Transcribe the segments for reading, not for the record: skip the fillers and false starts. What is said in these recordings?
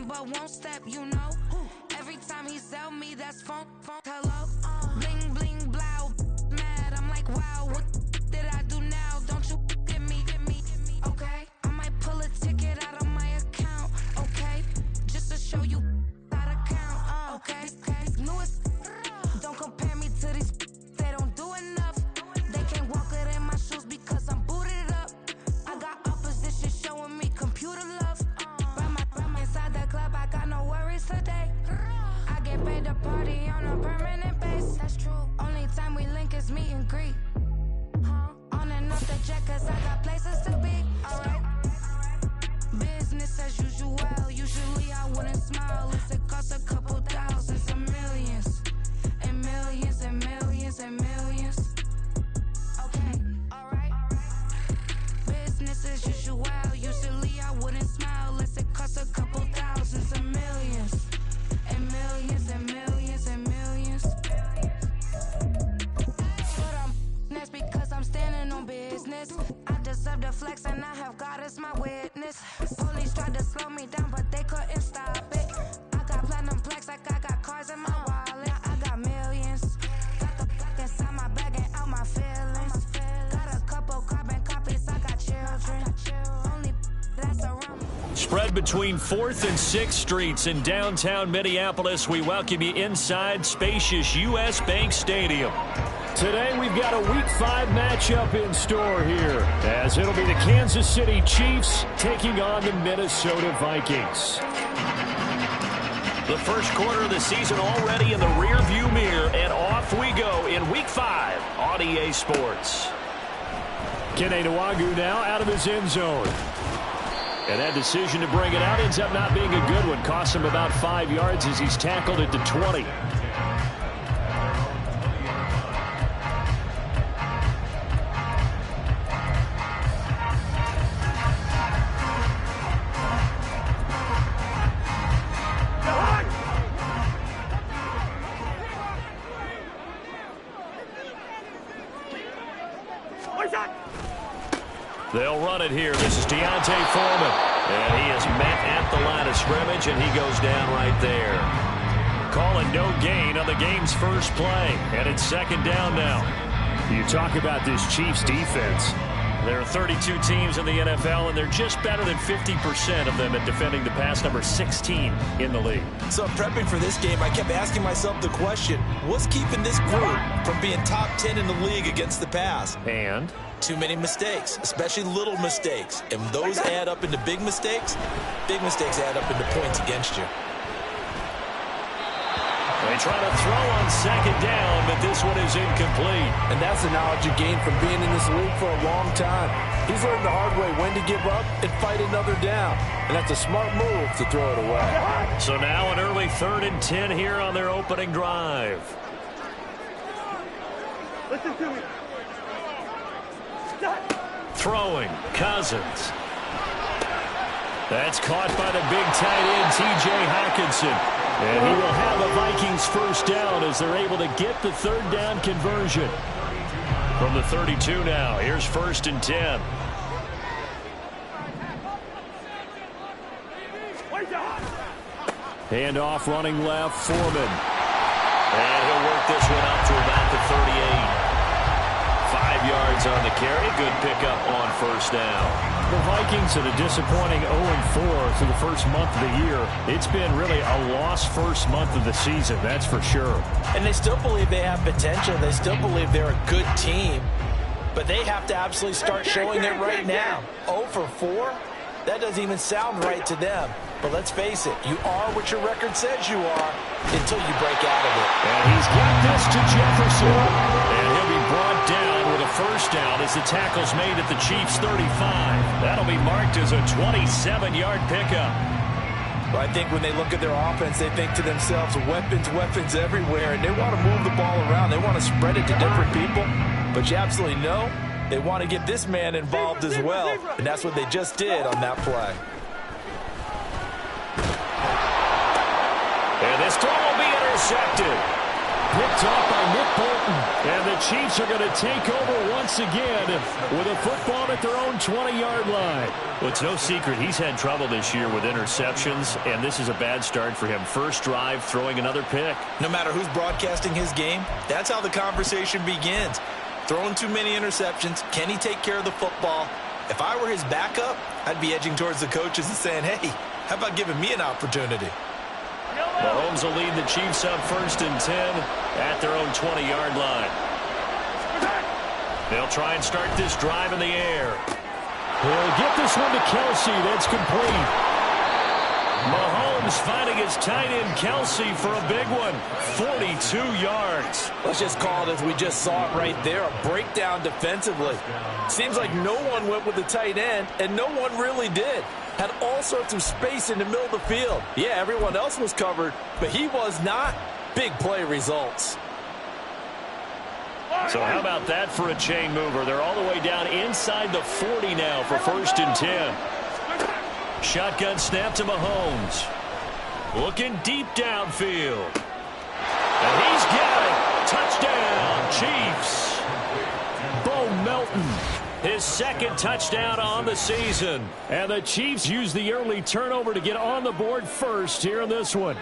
but won't step, you know. Every time he sell me, that's funk, hello. Bling, bling, blow, mad. I'm like, wow, what did I do now? Don't you get me, okay? I might pull a ticket out of my account, okay? Just to show you how to count, okay? Newest, don't compare me to these, they don't do enough. They can't walk it in my shoes because I'm booted up. I got opposition showing me computer love. Run my inside the club, I got no worries today. I get paid to party on a permanent base. That's true. Only time we link is meet and greet. On and off the jet, cause I got places to be. Alright. Business as usual. Usually I wouldn't smile. It costs a couple thousands and millions. And millions and millions and millions. Okay, alright. Business as usual. Usually I wouldn't smile unless it costs a couple thousands and millions. And millions and millions and millions. But that's because I'm standing on business. I deserve the flex and I have God as my witness. Police tried to slow me down but they couldn't stop it. I got platinum plaques like I got cars in my wallet. I got millions. Got the block inside my bag and out my feelings. Got a couple carbon copies, I got children. Only that's around. Spread between 4th and 6th Streets in downtown Minneapolis. We welcome you inside spacious U.S. Bank Stadium. Today we've got a Week 5 matchup in store here, as it'll be the Kansas City Chiefs taking on the Minnesota Vikings. The first quarter of the season already in the rearview mirror, and off we go in Week 5 on EA Sports. Kene Nwangwu now out of his end zone. And that decision to bring it out ends up not being a good one. Costs him about 5 yards as he's tackled at the 20. They'll run it here. This is D'Onta Foreman. And he is met at the line of scrimmage, and he goes down right there. Calling no gain on the game's first play. And it's second down now. You talk about this Chiefs defense. There are 32 teams in the NFL, and they're just better than 50% of them at defending the pass, number 16 in the league. So prepping for this game, I kept asking myself the question, what's keeping this group from being top 10 in the league against the pass? And too many mistakes, especially little mistakes. And those add up into big mistakes. Big mistakes add up into points against you. They try to throw on second down, but this one is incomplete. And that's the knowledge you gain from being in this league for a long time. He's learned the hard way when to give up and fight another down. And that's a smart move to throw it away. So now an early 3rd and 10 here on their opening drive. Listen to me. Throwing, Cousins. That's caught by the big tight end, T.J. Hockenson. And he will have a Vikings first down as they're able to get the 3rd down conversion. From the 32 now, here's 1st and 10. Handoff running left, Foreman. And he'll work this one up to about the 38. 5 yards on the carry. Good pickup on first down. The Vikings at a disappointing 0-4 through the first month of the year. It's been really a lost first month of the season, that's for sure. And they still believe they have potential. They still believe they're a good team. But they have to absolutely start showing it right now. 0-4? That doesn't even sound right to them. But let's face it, you are what your record says you are until you break out of it. And he's got this to Jefferson. And he'll be brought down with a first down as the tackle's made at the Chiefs' 35. That'll be marked as a 27-yard pickup. But I think when they look at their offense, they think to themselves, weapons everywhere, and they want to move the ball around. They want to spread it to different people. But you absolutely know they want to get this man involved as well, and that's what they just did on that play. And this throw will be intercepted. picked off by Nick Bolton. And the Chiefs are going to take over once again with a football at their own 20-yard line. Well, it's no secret he's had trouble this year with interceptions, and this is a bad start for him. First drive, throwing another pick. No matter who's broadcasting his game, that's how the conversation begins. Throwing too many interceptions. Can he take care of the football? If I were his backup, I'd be edging towards the coaches and saying, hey, how about giving me an opportunity? Mahomes will lead the Chiefs up 1st and 10 at their own 20-yard line. They'll try and start this drive in the air. He'll get this one to Kelsey. That's complete. Mahomes finding his tight end Kelsey for a big one. 42 yards. Let's just call it as we just saw it right there. A breakdown defensively. Seems like no one went with the tight end, and no one really did. Had all sorts of space in the middle of the field. Yeah, everyone else was covered, but he was not. Big play results. So how about that for a chain mover? They're all the way down inside the 40 now for 1st and 10. Shotgun snap to Mahomes. Looking deep downfield. And he's got it. Touchdown, Chiefs. Bo Melton, his 2nd touchdown on the season. And the Chiefs use the early turnover to get on the board first here in this one.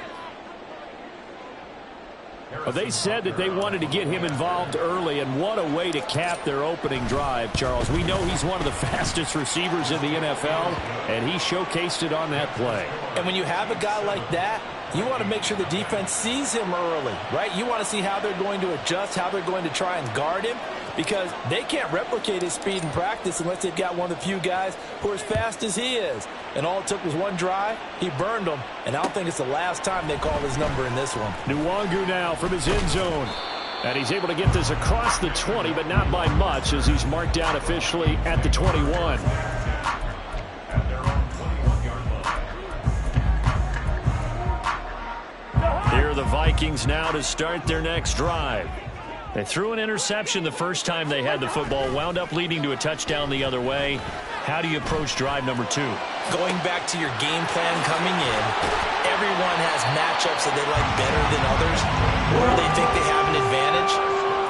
Well, they said that they wanted to get him involved early, and what a way to cap their opening drive, Charles. We know he's one of the fastest receivers in the NFL, and he showcased it on that play. And when you have a guy like that, you want to make sure the defense sees him early, right? You want to see how they're going to adjust, how they're going to try and guard him, because they can't replicate his speed in practice unless they've got one of the few guys who are as fast as he is. And all it took was one drive. He burned them, and I don't think it's the last time they call his number in this one. Nwangu now from his end zone. And he's able to get this across the 20, but not by much, as he's marked down officially at the 21. Here are the Vikings now to start their next drive. They threw an interception the first time they had the football, wound up leading to a touchdown the other way. How do you approach drive number 2? Going back to your game plan coming in, everyone has matchups that they like better than others, or they think they have an advantage.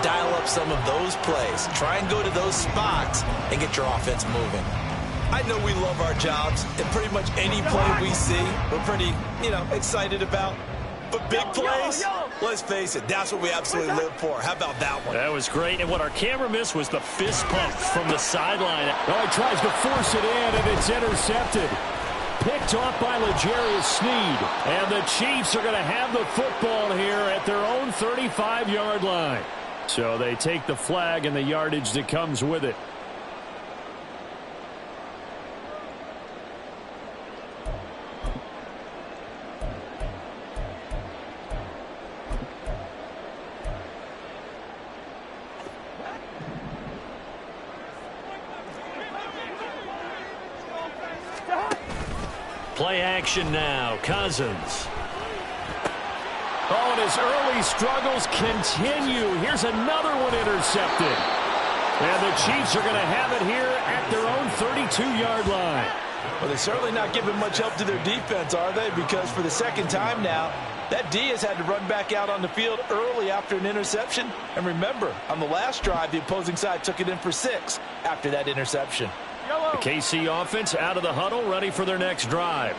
Dial up some of those plays. Try and go to those spots and get your offense moving. I know we love our jobs, and pretty much any play we see, we're pretty, excited about. But big plays, let's face it, that's what we absolutely live for. How about that one? That was great, and what our camera missed was the fist pump from the sideline. Well, he tries to force it in, and it's intercepted. Picked off by L'Jarius Sneed. And the Chiefs are going to have the football here at their own 35-yard line. So they take the flag and the yardage that comes with it. Play action now. Cousins. Oh, and his early struggles continue. Here's another one intercepted. And the Chiefs are going to have it here at their own 32-yard line. Well, they're certainly not giving much help to their defense, are they? Because for the 2nd time now, that D has had to run back out on the field early after an interception. And remember, on the last drive, the opposing side took it in for 6 after that interception. The KC offense out of the huddle, ready for their next drive.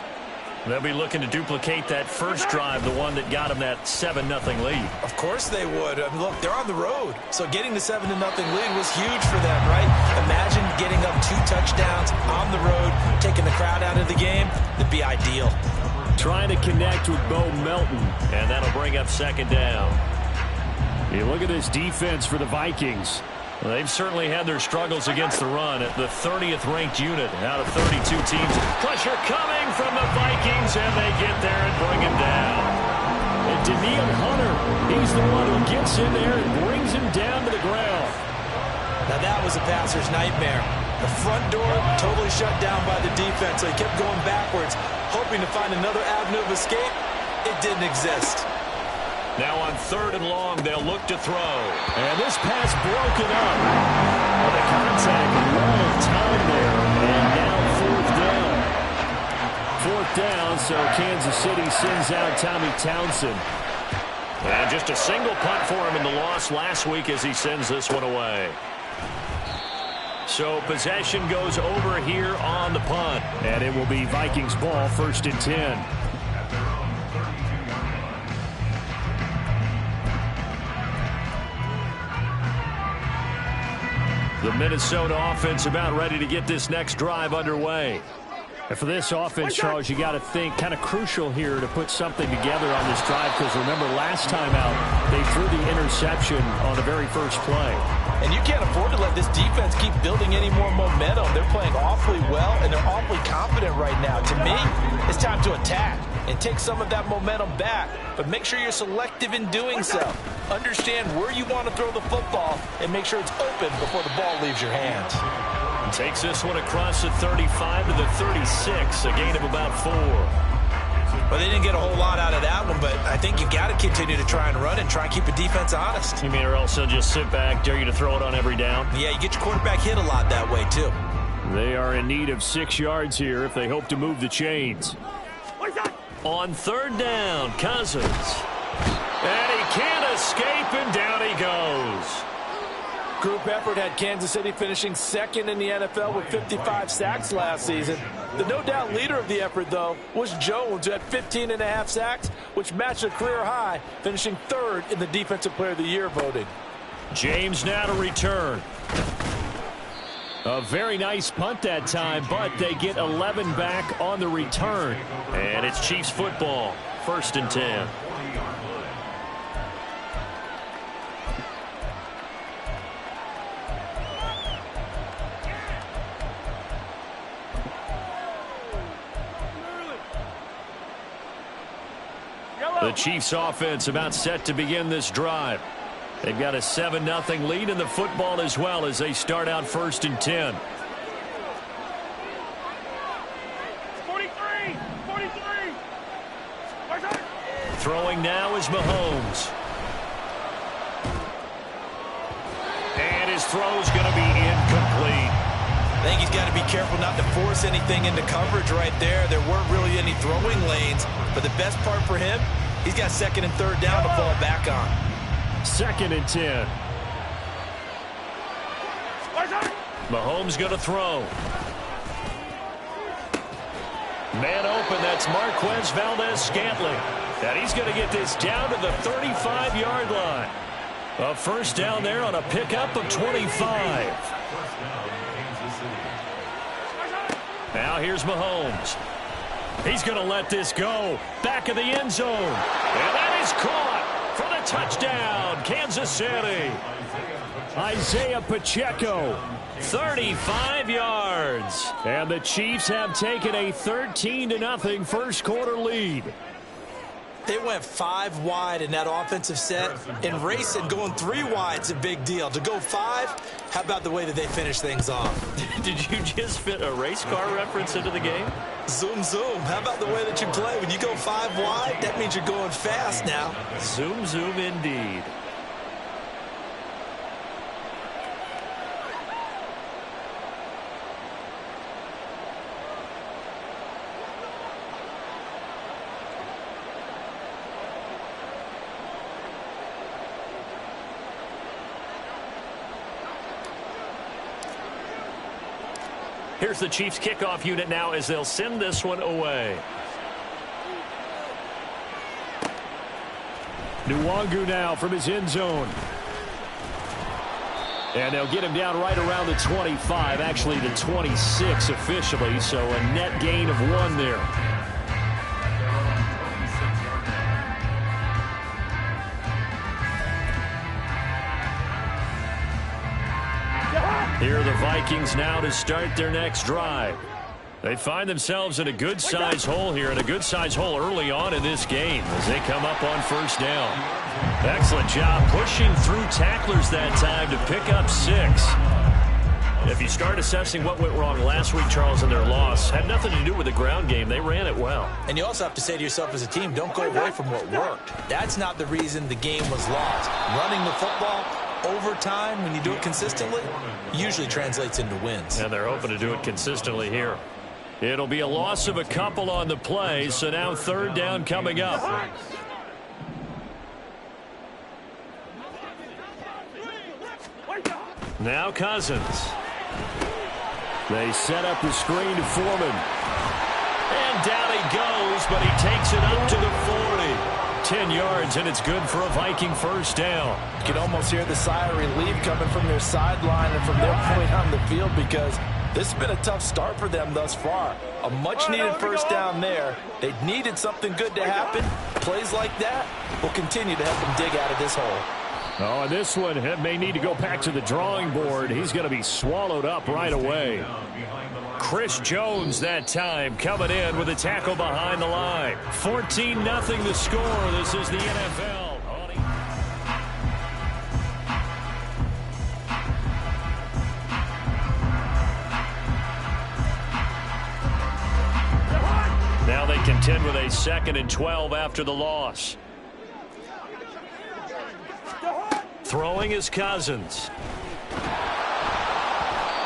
They'll be looking to duplicate that first drive, the one that got them that 7-0 lead. Of course they would. I mean, look, they're on the road. So getting the 7-0 lead was huge for them, right? Imagine getting up 2 touchdowns on the road, taking the crowd out of the game. It'd be ideal. Trying to connect with Bo Melton. And that'll bring up 2nd down. You look at this defense for the Vikings. Well, they've certainly had their struggles against the run at the 30th ranked unit out of 32 teams. Pressure coming from the Vikings, and they get there and bring him down. And Danielle Hunter, he's the one who gets in there and brings him down to the ground. Now that was a passer's nightmare. The front door totally shut down by the defense, so he kept going backwards, hoping to find another avenue of escape. It didn't exist. Now on 3rd and long, they'll look to throw. And this pass broken up. Well, the contact well timed there. And now 4th down. 4th down, so Kansas City sends out Tommy Townsend. And just a single punt for him in the loss last week as he sends this one away. So possession goes over here on the punt. And it will be Vikings ball, 1st and 10. The Minnesota offense about ready to get this next drive underway. And for this offense, Charles, you got to think kind of crucial here to put something together on this drive, because remember last time out they threw the interception on the very first play. And you can't afford to let this defense keep building any more momentum. They're playing awfully well, and they're awfully confident right now. To me, it's time to attack and take some of that momentum back. But make sure you're selective in doing so. Understand where you want to throw the football and make sure it's open before the ball leaves your hands. Takes this one across the 35 to the 36, a gain of about 4. Well, they didn't get a whole lot out of that one, but I think you got to continue to try and run and try and keep the defense honest. You mean or else they'll just sit back, dare you to throw it on every down? Yeah, you get your quarterback hit a lot that way, too. They are in need of 6 yards here if they hope to move the chains. On 3rd down, Cousins. And he can't escape, and down he goes. Group effort had Kansas City finishing 2nd in the NFL with 55 sacks last season. The no-doubt leader of the effort, though, was Jones, who had 15.5 sacks, which matched a career high, finishing 3rd in the Defensive Player of the Year voting. James now to return. A very nice punt that time, but they get 11 back on the return. And it's Chiefs football, 1st and 10. The Chiefs offense about set to begin this drive. They've got a 7-0 lead in the football as well as they start out 1st and 10. 43. Throwing now is Mahomes. And his throw's going to be incomplete. I think he's got to be careful not to force anything into coverage right there. There weren't really any throwing lanes, but the best part for him, he's got 2nd and 3rd down to fall back on. 2nd and 10. Mahomes going to throw. Man open, that's Marquez Valdez-Scantling. And he's going to get this down to the 35-yard line. A 1st down there on a pickup of 25. Now here's Mahomes. He's going to let this go. Back of the end zone. And that is caught for the touchdown, Kansas City. Isaiah Pacheco. 35 yards. And the Chiefs have taken a 13-0 first quarter lead. They went 5 wide in that offensive set, and racing going 3 wide is a big deal. To go 5, how about the way that they finish things off? Did you just fit a race car reference into the game? Zoom, zoom. How about the way that you play? When you go 5 wide, that means you're going fast now. Zoom, zoom indeed. Here's the Chiefs kickoff unit now as they'll send this one away. Nwangu now from his end zone. And they'll get him down right around the 25, actually the 26 officially, so a net gain of 1 there. Here are the Vikings now to start their next drive. They find themselves in a good-sized hole here, and a good-sized hole early on in this game as they come up on 1st down. Excellent job pushing through tacklers that time to pick up 6. If you start assessing what went wrong last week, Charles, in their loss, had nothing to do with the ground game. They ran it well. And you also have to say to yourself as a team, don't go away from what worked. That's not the reason the game was lost. Running the football over time, when you do it consistently, usually translates into wins. And they're hoping to do it consistently here. It'll be a loss of a couple on the play, so now 3rd down coming up. Now Cousins. They set up the screen to Foreman. And down he goes, but he takes it up to the 40. 10 yards, and it's good for a Viking first down. You can almost hear the sigh of relief coming from their sideline and from their point on the field, because this has been a tough start for them thus far. A much-needed first down there. They needed something good to happen. Plays like that will continue to help them dig out of this hole. Oh, and this one may need to go back to the drawing board. He's going to be swallowed up right away. Chris Jones that time coming in with a tackle behind the line. 14-0 the score. This is the NFL. Now they contend with a 2nd and 12 after the loss. Throwing is Cousins.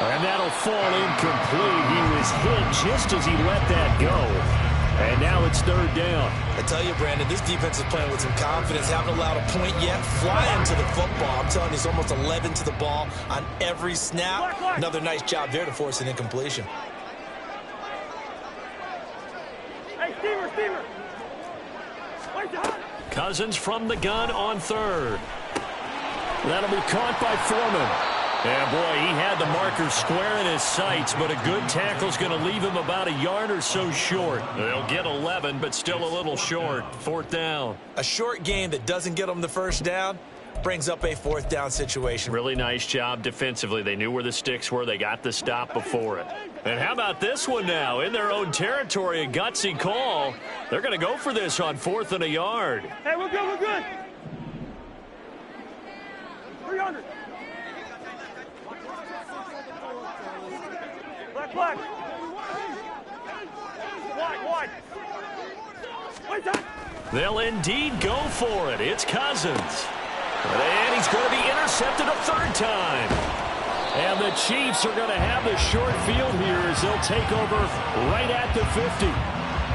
And that'll fall incomplete. He was hit just as he let that go. And now it's 3rd down. I tell you, Brandon, this defense is playing with some confidence. Haven't allowed a point yet. Flying to the football. I'm telling you, it's almost 11 to the ball on every snap. Another nice job there to force an incompletion. Hey, Steamer. Cousins from the gun on 3rd. That'll be caught by Foreman. Yeah, boy, he had the marker square in his sights, but a good tackle's going to leave him about a yard or so short. They'll get 11, but still a little short. 4th down. A short game that doesn't get them the first down brings up a 4th down situation. Really nice job defensively. They knew where the sticks were. They got the stop before it. And how about this one now? In their own territory, a gutsy call. They're going to go for this on 4th and a yard. Hey, we're good. 300. Black. Wide. They'll indeed go for it. It's Cousins. And he's going to be intercepted a 3rd time. And the Chiefs are going to have the short field here as they'll take over right at the 50.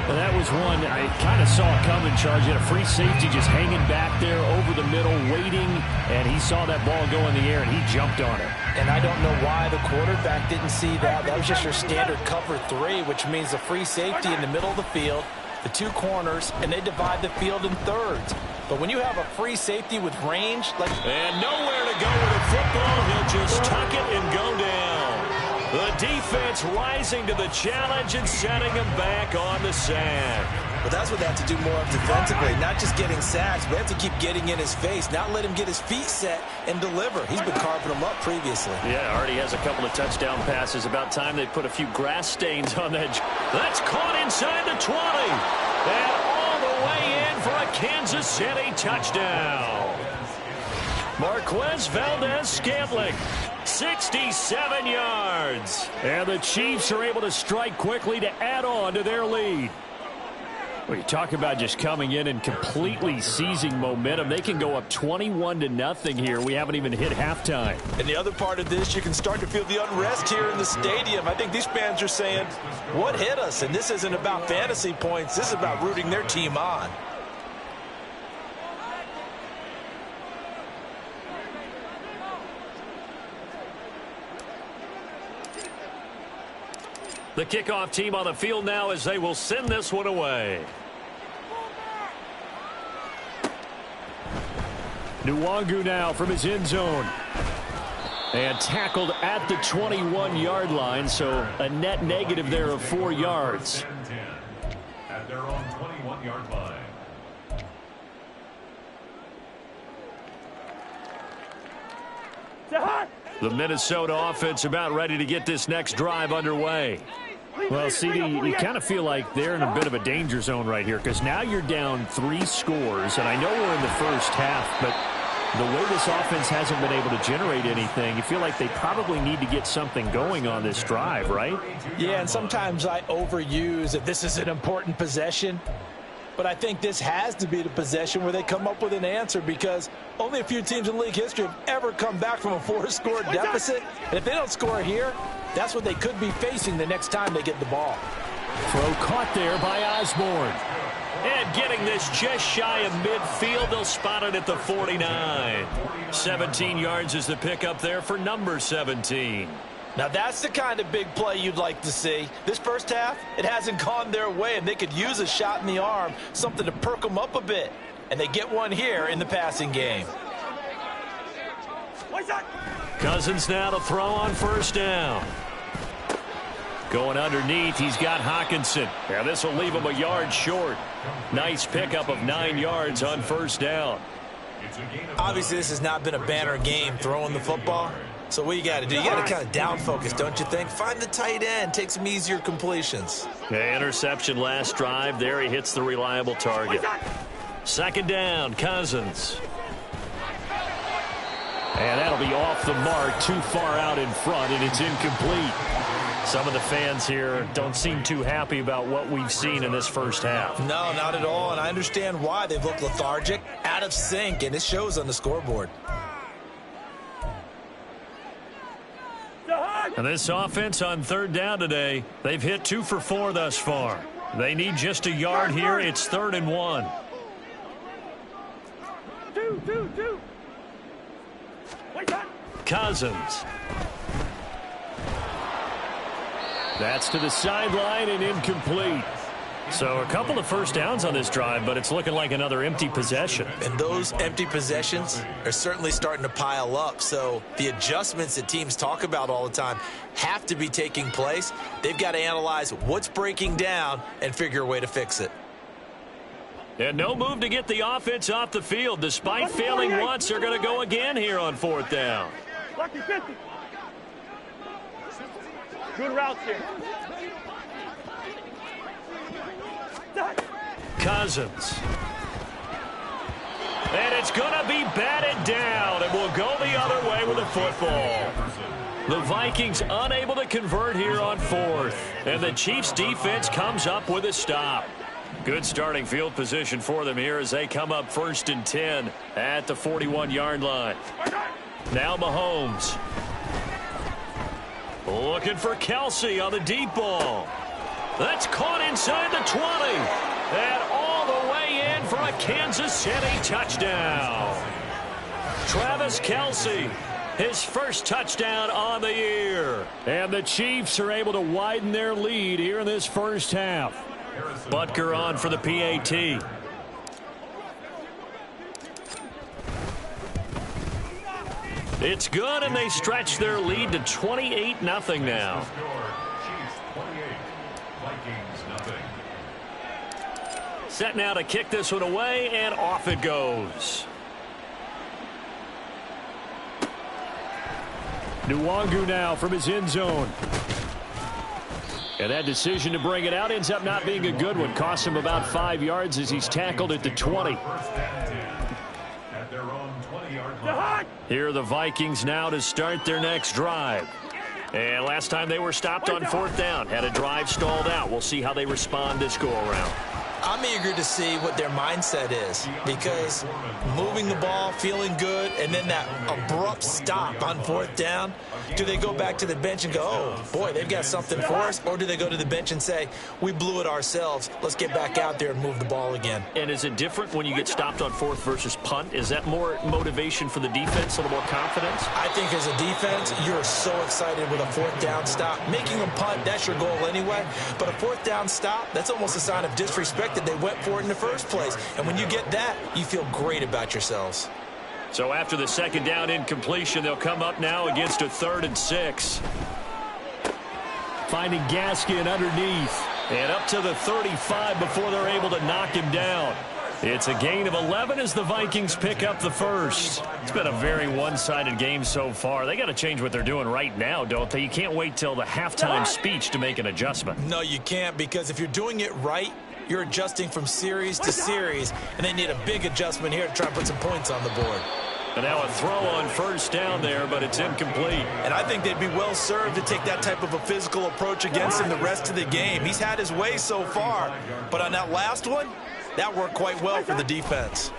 And that was one I kind of saw coming, Charge. He had a free safety just hanging back there over the middle, waiting, and he saw that ball go in the air, and he jumped on it. And I don't know why the quarterback didn't see that. That was just your standard cover 3, which means the free safety in the middle of the field, the 2 corners, and they divide the field in thirds. But when you have a free safety with range, like... And nowhere to go with the football. He'll just tuck it and go down. The defense rising to the challenge and setting him back on the sack. But that's what they have to do more of defensively, not just getting sacks, but have to keep getting in his face, not let him get his feet set and deliver. He's been carving them up previously. Yeah, already has a couple of touchdown passes. About time they put a few grass stains on that. That's caught inside the 20. And all the way in for a Kansas City touchdown. Marquez Valdez-Scantling, 67 yards. And the Chiefs are able to strike quickly to add on to their lead. Well, you talk about just coming in and completely seizing momentum. They can go up 21-0 here. We haven't even hit halftime. And the other part of this, you can start to feel the unrest here in the stadium. I think these fans are saying, what hit us? And this isn't about fantasy points. This is about rooting their team on. The kickoff team on the field now as they will send this one away. Nwangu now from his end zone. And tackled at the 21-yard line, so a net negative there of 4 yards. At their own 21-yard line. The Minnesota offense about ready to get this next drive underway. Well, CD, you kind of feel like they're in a bit of a danger zone right here because now you're down 3 scores, and I know we're in the first half, but the way this offense hasn't been able to generate anything, you feel like they probably need to get something going on this drive, right? Yeah, and sometimes I overuse that this is an important possession. But I think this has to be the possession where they come up with an answer because only a few teams in league history have ever come back from a 4-score deficit. And if they don't score here, that's what they could be facing the next time they get the ball. Throw caught there by Osborne. And getting this just shy of midfield, they'll spot it at the 49. 17 yards is the pickup there for number 17. Now that's the kind of big play you'd like to see. This first half, it hasn't gone their way, and they could use a shot in the arm, something to perk them up a bit. And they get one here in the passing game. Cousins now to throw on first down. Going underneath, he's got Hockenson. Now this will leave him a yard short. Nice pickup of 9 yards on first down. Obviously, this has not been a banner game throwing the football. So what you got to do, you got to kind of down focus, don't you think? Find the tight end, take some easier completions. Yeah, interception last drive. There he hits the reliable target. Second down, Cousins. And that'll be off the mark, too far out in front, and it's incomplete. Some of the fans here don't seem too happy about what we've seen in this first half. No, not at all, and I understand why. They've looked lethargic, out of sync, and it shows on the scoreboard. And this offense on third down today, they've hit 2 for 4 thus far. They need just a yard here. It's 3rd and 1. Two. Cousins. That's to the sideline and incomplete. So a couple of first downs on this drive, but it's looking like another empty possession. And those empty possessions are certainly starting to pile up. So the adjustments that teams talk about all the time have to be taking place. They've got to analyze what's breaking down and figure a way to fix it. And no move to get the offense off the field. Despite failing once, they're going to go again here on 4th down. Lucky 50. Good routes here. Cousins. And it's going to be batted down, and we'll go the other way with the football. The Vikings unable to convert here on 4th, and the Chiefs defense comes up with a stop. Good starting field position for them here as they come up 1st and 10 at the 41-yard line. Now Mahomes. Looking for Kelsey on the deep ball. That's caught inside the 20. And all the way in for a Kansas City touchdown. Travis Kelce, his first touchdown on the year. And the Chiefs are able to widen their lead here in this first half. Butker on for the PAT. It's good, and they stretch their lead to 28-0 now. Set now to kick this one away, and off it goes. Nwangu now from his end zone. And that decision to bring it out ends up not being a good one. Costs him about 5 yards as he's tackled at the 20. Here are the Vikings now to start their next drive. And last time they were stopped on 4th down, had a drive stalled out. We'll see how they respond this go-around. I'm eager to see what their mindset is, because moving the ball, feeling good, and then that abrupt stop on 4th down, do they go back to the bench and go, oh, boy, they've got something for us, or do they go to the bench and say, we blew it ourselves, let's get back out there and move the ball again? And is it different when you get stopped on 4th versus punt? Is that more motivation for the defense, a little more confidence? I think as a defense, you're so excited with a 4th down stop. Making them punt, that's your goal anyway, but a 4th down stop, that's almost a sign of disrespect that they went for it in the first place. And when you get that, you feel great about yourselves. So after the 2nd down incompletion, they'll come up now against a 3rd and 6. Finding Gaskin underneath. And up to the 35 before they're able to knock him down. It's a gain of 11 as the Vikings pick up the first. It's been a very one-sided game so far. They got to change what they're doing right now, don't they? You can't wait till the halftime speech to make an adjustment. No, you can't, because if you're doing it right, you're adjusting from series to series, and they need a big adjustment here to try and put some points on the board. And now a throw on 1st down there, but it's incomplete. And I think they'd be well served to take that type of a physical approach against him the rest of the game. He's had his way so far, but on that last one, that worked quite well for the defense.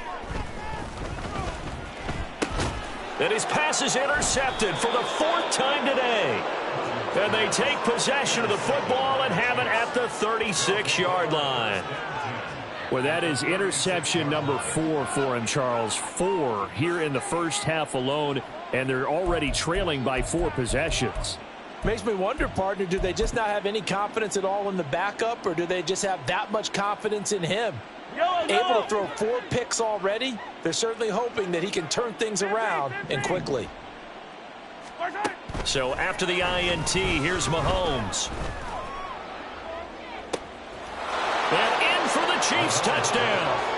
And his pass is intercepted for the 4th time today. And they take possession of the football and have it at the 36-yard line. Well, that is interception number 4 for him, Charles. 4 here in the first half alone, and they're already trailing by 4 possessions. Makes me wonder, partner, do they just not have any confidence at all in the backup, or do they just have that much confidence in him? Able to throw 4 picks already, they're certainly hoping that he can turn things around and quickly. So after the INT, here's Mahomes. And in for the Chiefs touchdown.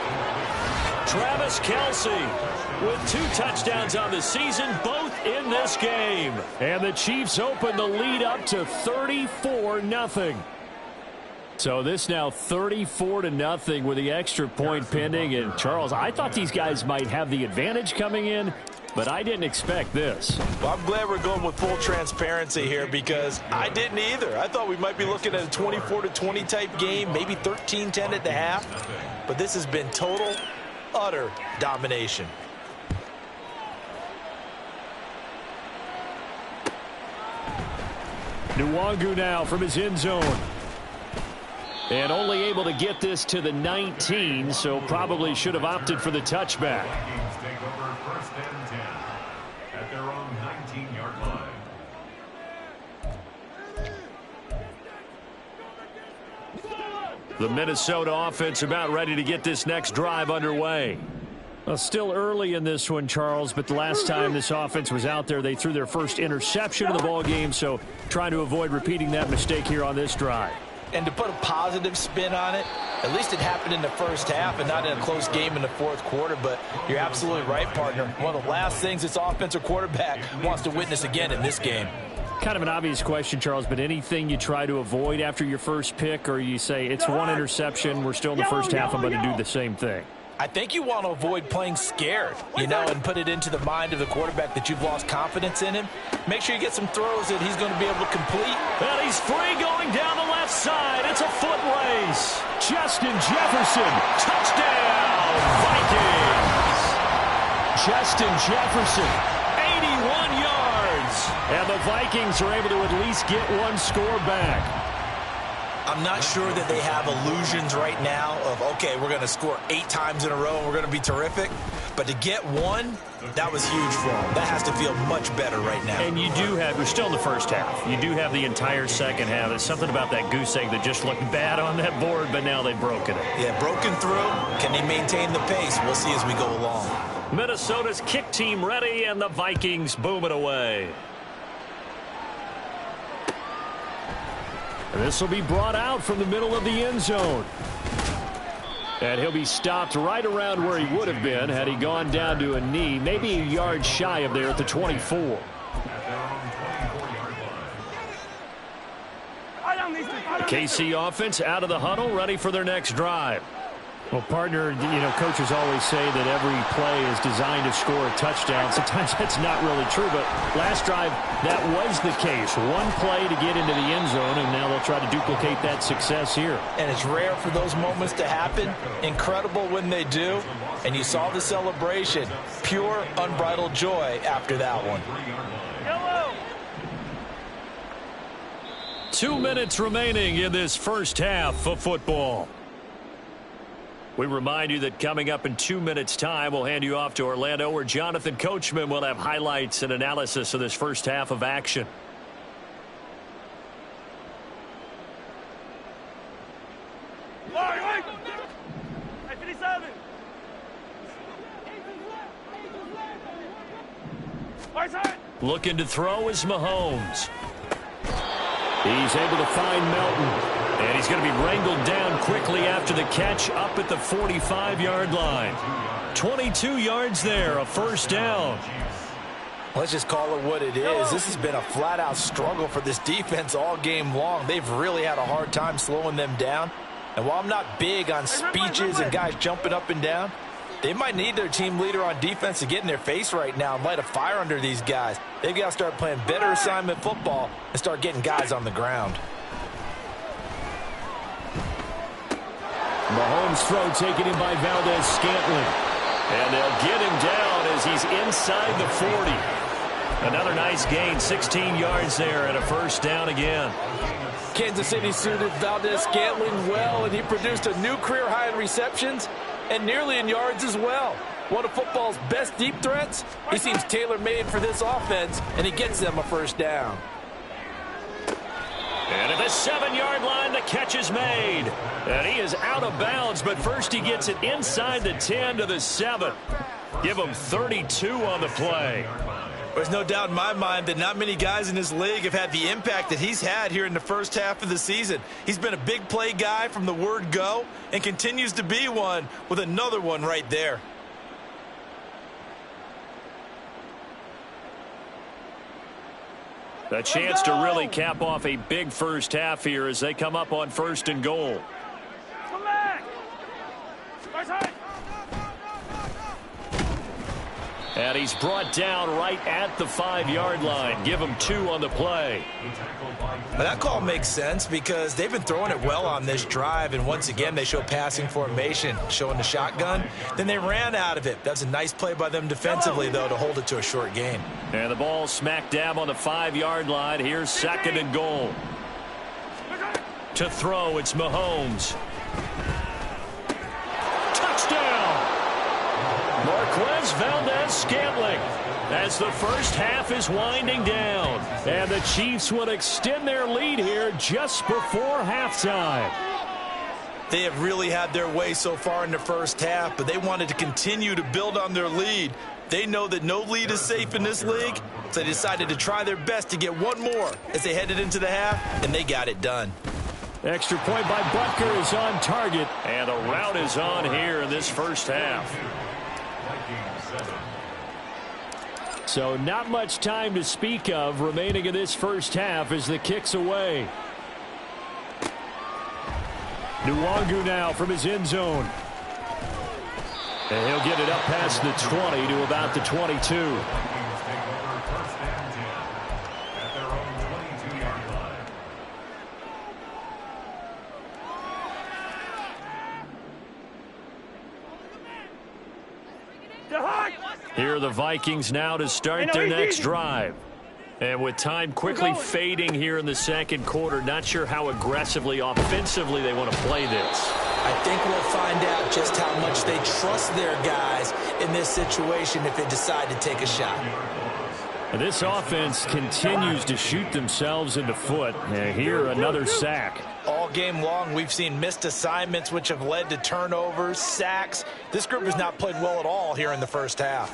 Travis Kelce with 2 touchdowns on the season, both in this game. And the Chiefs open the lead up to 34-0. So this now 34-0 with the extra point pending. And Charles, I thought these guys might have the advantage coming in, but I didn't expect this. Well, I'm glad we're going with full transparency here because I didn't either. I thought we might be looking at a 24-20 type game, maybe 13-10 at the half. But this has been total, utter domination. Nwangu now from his end zone. And only able to get this to the 19, so probably should have opted for the touchback. Vikings take over 1st and 10 at their own 19-yard line. The Minnesota offense about ready to get this next drive underway. Well, still early in this one, Charles, but the last time this offense was out there, they threw their first interception of the ball game, so trying to avoid repeating that mistake here on this drive. And to put a positive spin on it, at least it happened in the first half and not in a close game in the fourth quarter. But you're absolutely right, partner. One of the last things this offensive quarterback wants to witness again in this game. Kind of an obvious question, Charles, but anything you try to avoid after your first pick, or you say it's 1 interception, we're still in the first half, I'm going to do the same thing? I think you want to avoid playing scared, and put it into the mind of the quarterback that you've lost confidence in him. Make sure you get some throws that he's going to be able to complete. And he's free going down the left side. It's a foot race. Justin Jefferson, touchdown, Vikings. Justin Jefferson, 81 yards. And the Vikings are able to at least get 1 score back. I'm not sure that they have illusions right now of, okay, we're going to score 8 times in a row and we're going to be terrific. But to get 1, that was huge for them. That has to feel much better right now. And you do have, we're still in the first half. You do have the entire second half. There's something about that goose egg that just looked bad on that board, but now they've broken it. Yeah, broken through. Can they maintain the pace? We'll see as we go along. Minnesota's kick team ready, and the Vikings boom it away. And this will be brought out from the middle of the end zone. And he'll be stopped right around where he would have been had he gone down to a knee, maybe a yard shy of there at the 24. At their own 24-yard line. The KC offense out of the huddle, ready for their next drive. Well, partner, coaches always say that every play is designed to score a touchdown. Sometimes that's not really true, but last drive, that was the case. 1 play to get into the end zone, and now they'll try to duplicate that success here. And it's rare for those moments to happen. Incredible when they do. And you saw the celebration. Pure, unbridled joy after that one. 2 minutes remaining in this first half of football. We remind you that coming up in 2 minutes' time, we'll hand you off to Orlando, where Jonathan Coachman will have highlights and analysis of this first half of action. Looking to throw is Mahomes. He's able to find Melton. And he's going to be wrangled down quickly after the catch up at the 45-yard line. 22 yards there, a first down. Let's just call it what it is. This has been a flat-out struggle for this defense all game long. They've really had a hard time slowing them down. And while I'm not big on speeches and guys jumping up and down, they might need their team leader on defense to get in their face right now and light a fire under these guys. They've got to start playing better assignment football and start getting guys on the ground. Mahomes' throw taken in by Valdez-Scantling. And they'll get him down as he's inside the 40. Another nice gain, 16 yards there, and a first down again. Kansas City suited Valdez-Scantling well, and he produced a new career high in receptions and nearly in yards as well. One of football's best deep threats. He seems tailor-made for this offense, and he gets them a first down. And at the 7-yard line, the catch is made. And he is out of bounds, but first he gets it inside the 10 to the 7. Give him 32 on the play. There's no doubt in my mind that not many guys in this league have had the impact that he's had here in the first half of the season. He's been a big play guy from the word go and continues to be one with another one right there. A chance to really cap off a big first half here as they come up on 1st and goal. Come back. And he's brought down right at the 5-yard line. Give him 2 on the play. Now that call makes sense because they've been throwing it well on this drive, and once again they show passing formation, showing the shotgun. Then they ran out of it. That's a nice play by them defensively, though, to hold it to a short gain. And the ball smack dab on the 5-yard line. Here's 2nd and goal. To throw, it's Mahomes. Touchdown! Marquez Valdez-Scantling as the first half is winding down. And the Chiefs will extend their lead here just before halftime. They have really had their way so far in the first half, but they wanted to continue to build on their lead. They know that no lead is safe in this league, so they decided to try their best to get one more as they headed into the half, and they got it done. Extra point by Butker is on target, and a rout is on here in this first half. So not much time to speak of remaining in this first half as the kick's away. Nwangu now from his end zone. And he'll get it up past the 20 to about the 22. Here are the Vikings now to start their next drive. And with time quickly fading here in the second quarter, not sure how aggressively, offensively they want to play this. I think we'll find out just how much they trust their guys in this situation if they decide to take a shot. And this offense continues to shoot themselves in the foot. And here, another sack. All game long, we've seen missed assignments which have led to turnovers, sacks. This group has not played well at all here in the first half.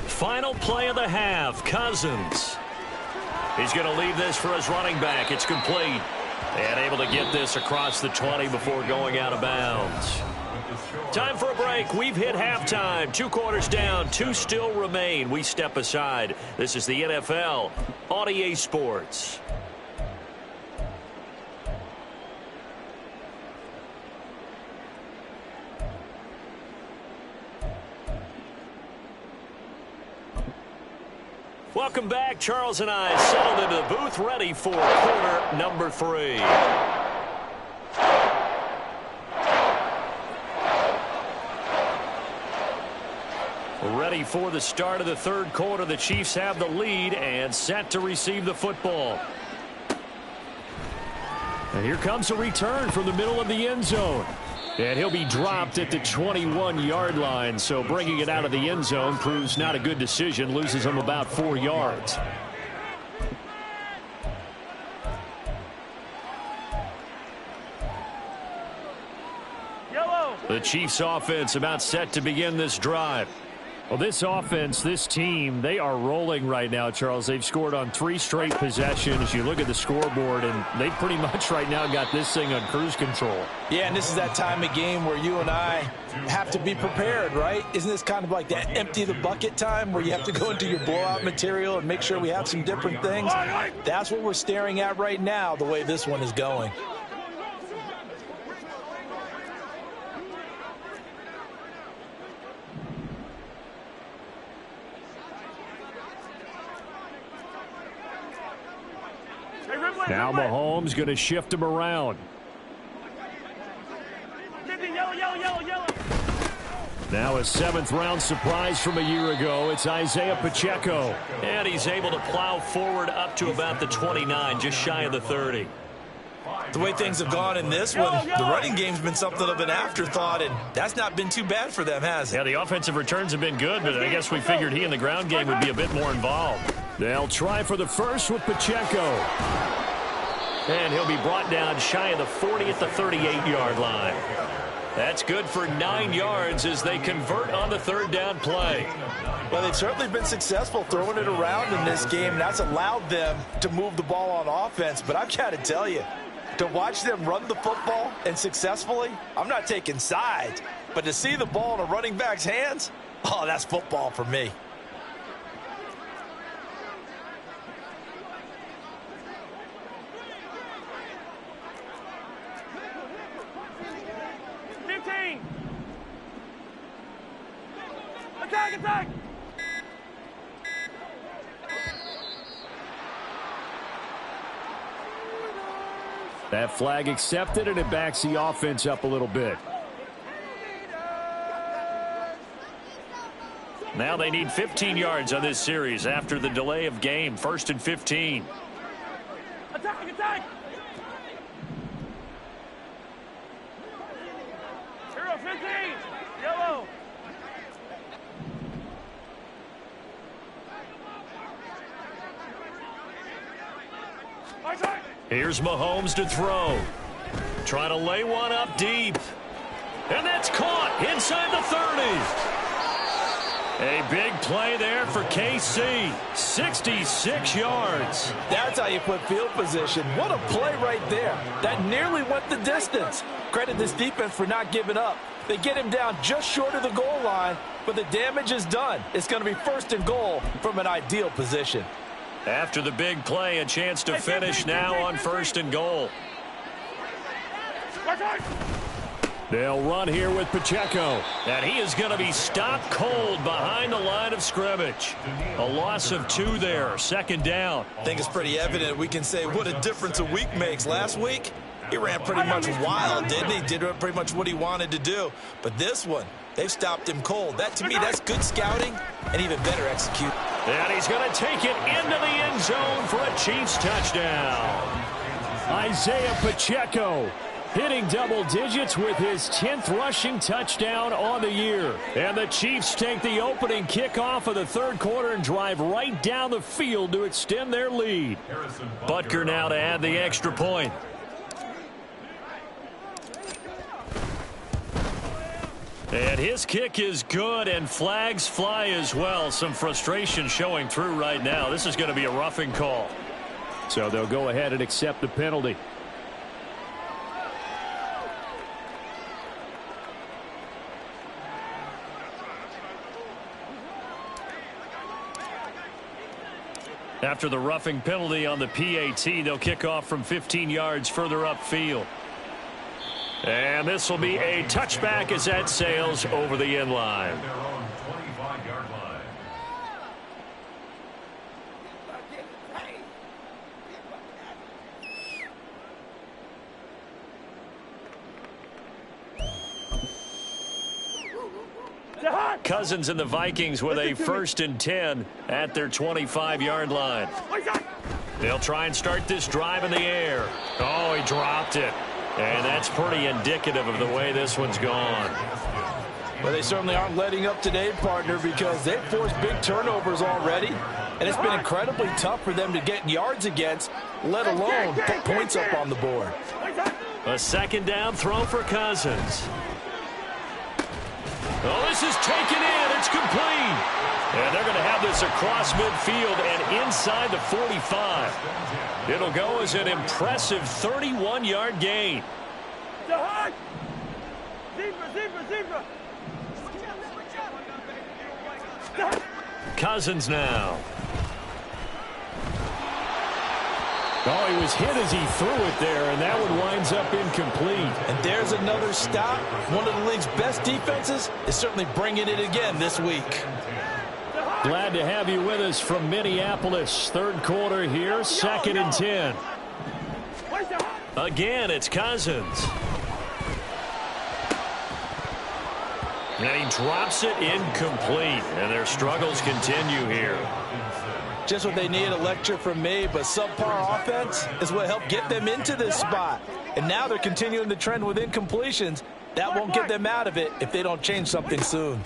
Final play of the half, Cousins. He's going to leave this for his running back. It's complete. And able to get this across the 20 before going out of bounds. Time for a break. We've hit halftime. 2 quarters down. 2 still remain. We step aside. This is the NFL on EA Sports. Welcome back. Charles and I settled into the booth ready for quarter number 3. Ready for the start of the third quarter. The Chiefs have the lead and set to receive the football. And here comes a return from the middle of the end zone. And he'll be dropped at the 21-yard line. So bringing it out of the end zone proves not a good decision. Loses him about 4 yards. The Chiefs offense about set to begin this drive. Well, this offense, this team, they are rolling right now, Charles. They've scored on 3 straight possessions. You look at the scoreboard, and they pretty much right now got this thing on cruise control. Yeah, and this is that time of game where you and I have to be prepared, right? Isn't this kind of like that empty the bucket time where you have to go into your blowout material and make sure we have some different things? That's what we're staring at right now, the way this one is going. Now Mahomes going to shift him around. Now a 7th-round surprise from a year ago. It's Isaiah Pacheco. And he's able to plow forward up to about the 29, just shy of the 30. The way things have gone in this one, the running game's been something of an afterthought, and that's not been too bad for them, has it? Yeah, the offensive returns have been good, but I guess we figured he in the ground game would be a bit more involved. They'll try for the first with Pacheco. And he'll be brought down shy of the 40 at the 38-yard line. That's good for 9 yards as they convert on the third down play. Well, they've certainly been successful throwing it around in this game, and that's allowed them to move the ball on offense. But I've got to tell you, to watch them run the football and successfully, I'm not taking sides, but to see the ball in a running back's hands, oh, that's football for me. Attack, attack! That flag accepted, and it backs the offense up a little bit. Now they need 15 yards on this series after the delay of game. 1st and 15. Attack, attack! Hero 15! Yellow! Here's Mahomes to throw. Trying to lay one up deep. And that's caught inside the 30. A big play there for KC. 66 yards. That's how you put field position. What a play right there. That nearly went the distance. Credit this defense for not giving up. They get him down just short of the goal line, but the damage is done. It's going to be 1st and goal from an ideal position. After the big play, a chance to finish now on 1st and goal. They'll run here with Pacheco. And he is going to be stopped cold behind the line of scrimmage. A loss of 2 there, 2nd down. I think it's pretty evident we can say what a difference a week makes. Last week, he ran pretty much wild, didn't he? Did pretty much what he wanted to do. But this one, they've stopped him cold. That, to me, that's good scouting and even better execution. And he's going to take it into the end zone for a Chiefs touchdown. Isaiah Pacheco hitting double digits with his 10th rushing touchdown on the year. And the Chiefs take the opening kickoff of the 3rd quarter and drive right down the field to extend their lead. Butker now to add the extra point. And his kick is good, and flags fly as well. Some frustration showing through right now. This is going to be a roughing call. So they'll go ahead and accept the penalty. After the roughing penalty on the PAT, they'll kick off from 15 yards further upfield. And this will be a touchback as that sails over the end line. Their own 25-yard line. Cousins and the Vikings with a 1st and 10 at their 25-yard line. They'll try and start this drive in the air. Oh, he dropped it. And that's pretty indicative of the way this one's gone. Well, they certainly aren't letting up today, partner, because they've forced big turnovers already, and it's been incredibly tough for them to get yards against, let alone put points up on the board. A 2nd down throw for Cousins. Oh, this is taken in. It's complete. And they're going to have this across midfield and inside the 45. It'll go as an impressive 31-yard gain. Cousins now. Oh, he was hit as he threw it there, and that one winds up incomplete. And there's another stop. One of the league's best defenses is certainly bringing it again this week. Glad to have you with us from Minneapolis. 3rd quarter here, 2nd and 10. Again, it's Cousins. And he drops it incomplete. And their struggles continue here. Just what they need, a lecture from me, but subpar offense is what helped get them into this spot. And now they're continuing the trend with incompletions. That won't get them out of it if they don't change something soon.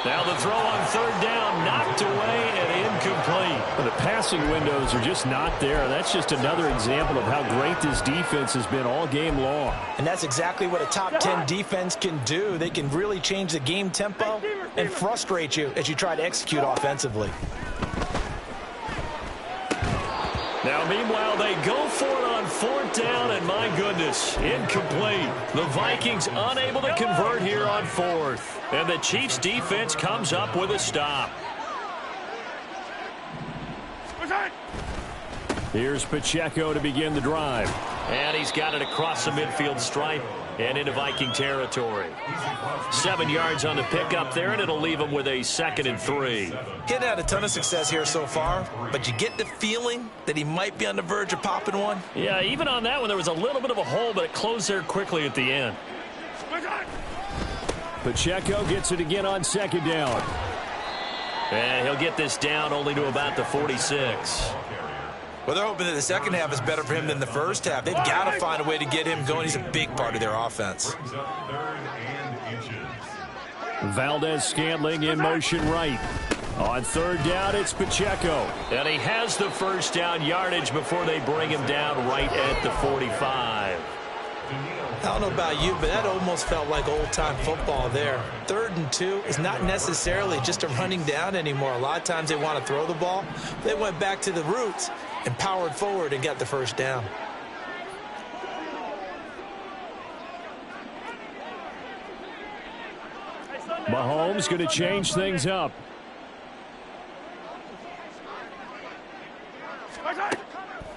Now the throw on third down, knocked away and incomplete. Well, the passing windows are just not there. That's just another example of how great this defense has been all game long. And that's exactly what a top 10 defense can do. They can really change the game tempo and frustrate you as you try to execute offensively. Now, meanwhile, they go for it on fourth down, and my goodness, incomplete. The Vikings unable to convert here on fourth. And the Chiefs' defense comes up with a stop. Here's Pacheco to begin the drive. And he's got it across the midfield stripe and into Viking territory. 7 yards on the pickup there, and it'll leave him with a 2nd and 3. He hadn't had a ton of success here so far, but you get the feeling that he might be on the verge of popping one. Yeah, even on that one, there was a little bit of a hole, but it closed there quickly at the end. Pacheco gets it again on 2nd down. And he'll get this down only to about the 46. Well, they're hoping that the second half is better for him than the first half. They've got to find a way to get him going. He's a big part of their offense. Valdez-Scantling in motion right. On third down, it's Pacheco. And he has the first down yardage before they bring him down right at the 45. I don't know about you, but that almost felt like old-time football there. 3rd and 2 is not necessarily just a running down anymore. A lot of times they want to throw the ball. They went back to the roots and powered forward and got the first down. Mahomes going to change things up.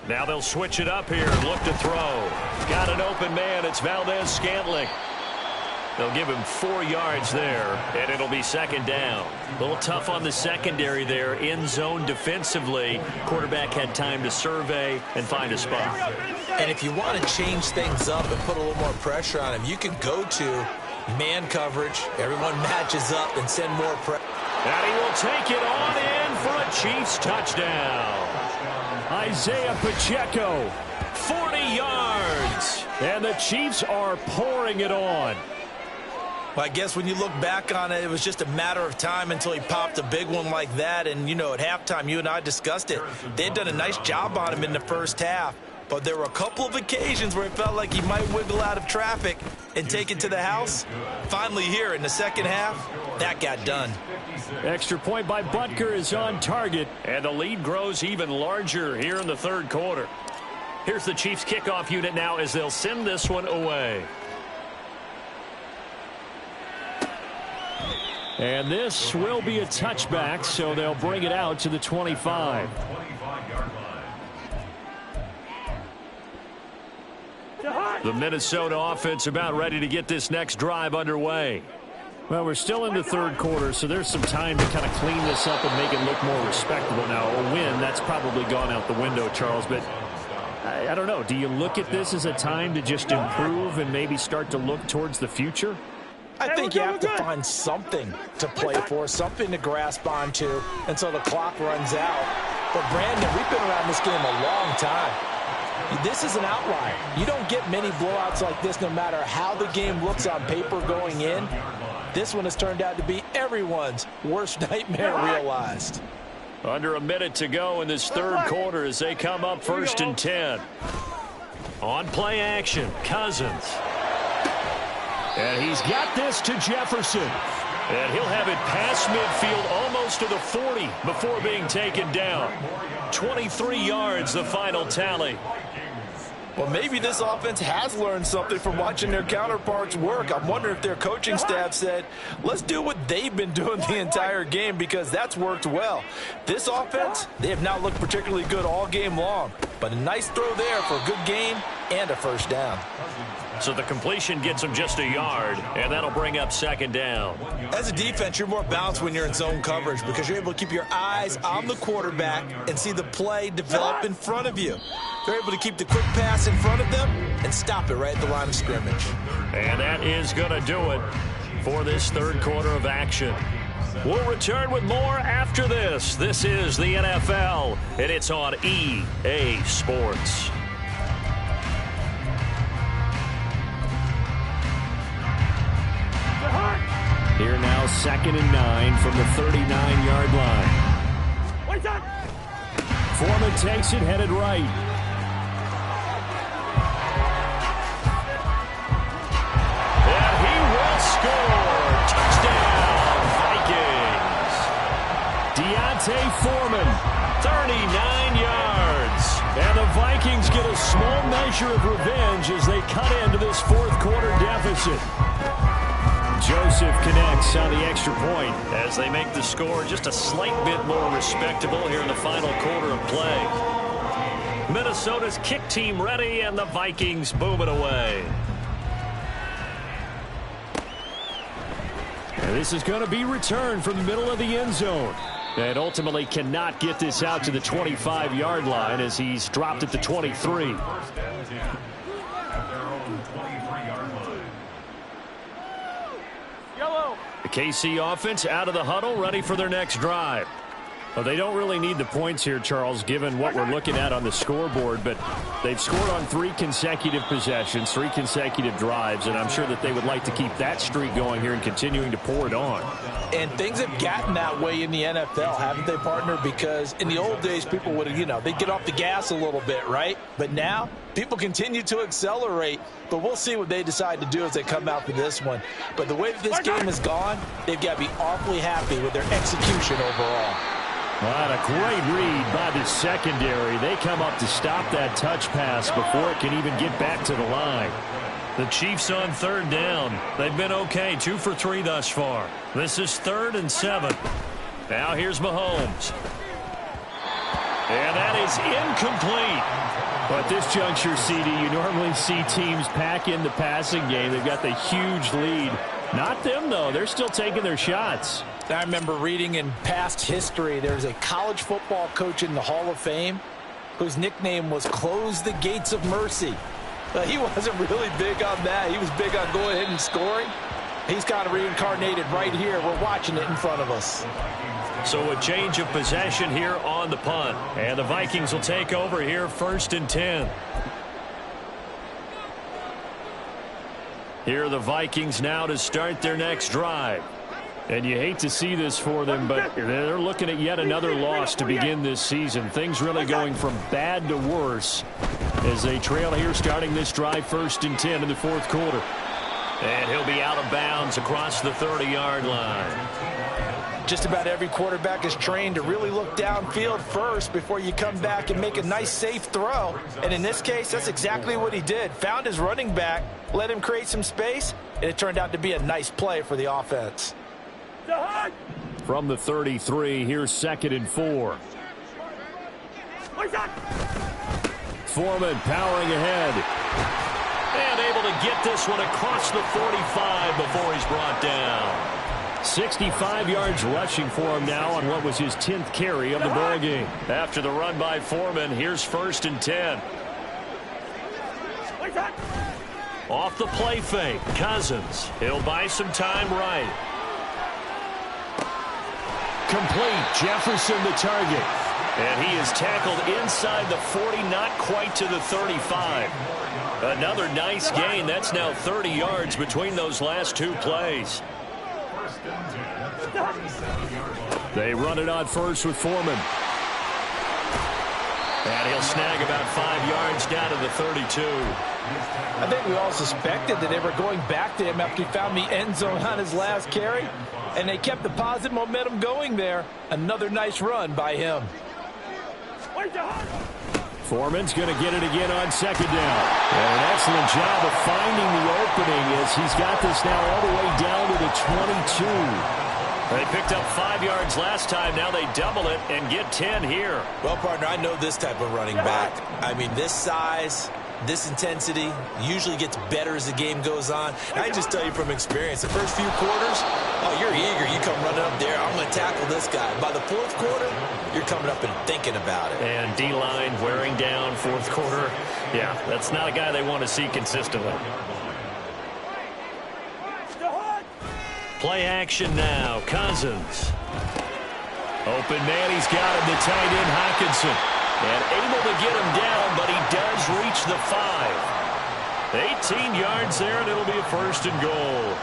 Now they'll switch it up here and look to throw. Got an open man. It's Valdez-Scantling. They'll give him 4 yards there, and it'll be 2nd down. A little tough on the secondary there. In zone defensively. Quarterback had time to survey and find a spot. And if you want to change things up and put a little more pressure on him, you can go to man coverage. Everyone matches up and send more pressure. And he will take it on in for a Chiefs touchdown. Isaiah Pacheco. 40 yards. And the Chiefs are pouring it on. Well, I guess when you look back on it, it was just a matter of time until he popped a big one like that. And, you know, at halftime, you and I discussed it. They had done a nice job on him in the first half. But there were a couple of occasions where it felt like he might wiggle out of traffic and take it to the house. Finally here in the second half, that got done. Extra point by Butker is on target. And the lead grows even larger here in the third quarter. Here's the Chiefs kickoff unit now as they'll send this one away. And this will be a touchback, so they'll bring it out to the 25. The Minnesota offense about ready to get this next drive underway. Well, we're still in the third quarter, so there's some time to kind of clean this up and make it look more respectable. Now, a win, that's probably gone out the window, Charles, but I don't know. Do you look at this as a time to just improve and maybe start to look towards the future? I think you have to find something to play for, something to grasp onto until the clock runs out. But, Brandon, we've been around this game a long time. This is an outlier. You don't get many blowouts like this no matter how the game looks on paper going in. This one has turned out to be everyone's worst nightmare realized. Under a minute to go in this third quarter as they come up 1st and 10. On play action, Cousins. And he's got this to Jefferson. And he'll have it past midfield almost to the 40 before being taken down. 23 yards, the final tally. Well, maybe this offense has learned something from watching their counterparts work. I'm wondering if their coaching staff said, let's do what they've been doing the entire game because that's worked well. This offense, they have not looked particularly good all game long. But a nice throw there for a good gain and a first down. So the completion gets them just a yard, and that'll bring up 2nd down. As a defense, you're more balanced when you're in zone coverage because you're able to keep your eyes on the quarterback and see the play develop in front of you. They're able to keep the quick pass in front of them and stop it right at the line of scrimmage. And that is going to do it for this third quarter of action. We'll return with more after this. This is the NFL, and it's on EA Sports. Here now, 2nd and 9 from the 39-yard line. Foreman takes it, headed right. And he will score. Touchdown, Vikings. D'Onta Foreman, 39 yards. And the Vikings get a small measure of revenge as they cut into this fourth-quarter deficit. Joseph connects on the extra point as they make the score just a slight bit more respectable here in the final quarter of play. Minnesota's kick team ready, and the Vikings boom it away. And this is going to be returned from the middle of the end zone. And ultimately cannot get this out to the 25-yard line as he's dropped at the 23. The KC offense out of the huddle, ready for their next drive. Well, they don't really need the points here, Charles, given what we're looking at on the scoreboard, but they've scored on 3 consecutive possessions, 3 consecutive drives, and I'm sure that they would like to keep that streak going here and continuing to pour it on. And things have gotten that way in the NFL, haven't they, partner? Because in the old days, people would, they'd get off the gas a little bit, right? But now, people continue to accelerate, but we'll see what they decide to do as they come out for this one. But the way that this game has gone, they've got to be awfully happy with their execution overall. What a great read by the secondary. They come up to stop that touch pass before it can even get back to the line. The Chiefs on 3rd down. They've been okay, 2 for 3 thus far. This is 3rd and 7. Now here's Mahomes. And that is incomplete. But this juncture, CD, you normally see teams pack in the passing game. They've got the huge lead. Not them, though. They're still taking their shots. I remember reading in past history, there's a college football coach in the Hall of Fame whose nickname was Close the Gates of Mercy. He wasn't really big on that. He was big on going ahead and scoring. He's kind of reincarnated right here. We're watching it in front of us. So a change of possession here on the punt. And the Vikings will take over here 1st and 10. Here are the Vikings now to start their next drive. And you hate to see this for them, but they're looking at yet another loss to begin this season. Things really going from bad to worse as they trail here starting this drive 1st and 10 in the fourth quarter. And he'll be out of bounds across the 30-yard line. Just about every quarterback is trained to really look downfield first before you come back and make a nice, safe throw. And in this case, that's exactly what he did. Found his running back, let him create some space, and it turned out to be a nice play for the offense. From the 33, here's 2nd and 4. Foreman powering ahead. And able to get this one across the 45 before he's brought down. 65 yards rushing for him now on what was his 10th carry of the ball game. After the run by Foreman, here's 1st and 10. Off the play fake, Cousins. He'll buy some time right. Complete. Jefferson the target. And he is tackled inside the 40, not quite to the 35. Another nice gain. That's now 30 yards between those last 2 plays. They run it on first with Foreman. And he'll snag about 5 yards down to the 32. I think we all suspected that they were going back to him after he found the end zone on his last carry. And they kept the positive momentum going there. Another nice run by him. Foreman's going to get it again on 2nd down. And an excellent job of finding the opening as he's got this now all the way down to the 22. They picked up 5 yards last time. Now they double it and get 10 here. Well, partner, I know this type of running back. I mean, this size, this intensity usually gets better as the game goes on. I just tell you from experience, the first few quarters, oh, you're eager. You come running up there. I'm going to tackle this guy. By the fourth quarter, you're coming up and thinking about it. And D-line wearing down fourth quarter. Yeah, that's not a guy they want to see consistently. Play action now. Cousins. Open man. He's got him. The tight end, Hockenson. And able to get him down, but he does reach the 5. 18 yards there, and it'll be a 1st and goal.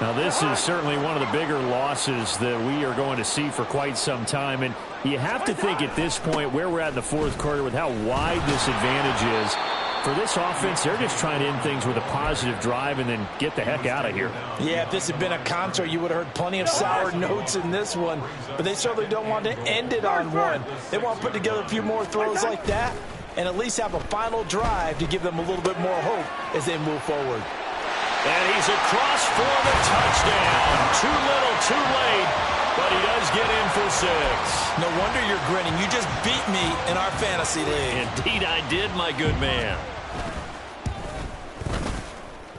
Now, this is certainly one of the bigger losses that we are going to see for quite some time. And you have to think at this point where we're at in the fourth quarter with how wide this advantage is. For this offense, they're just trying to end things with a positive drive and then get the heck out of here. Yeah, if this had been a concert, you would have heard plenty of sour notes in this one. But they certainly don't want to end it on one. They want to put together a few more throws like that and at least have a final drive to give them a little bit more hope as they move forward. And he's across for the touchdown. Too little, too late, but he does get in for 6. No wonder you're grinning. You just beat me in our fantasy league. Indeed I did, my good man.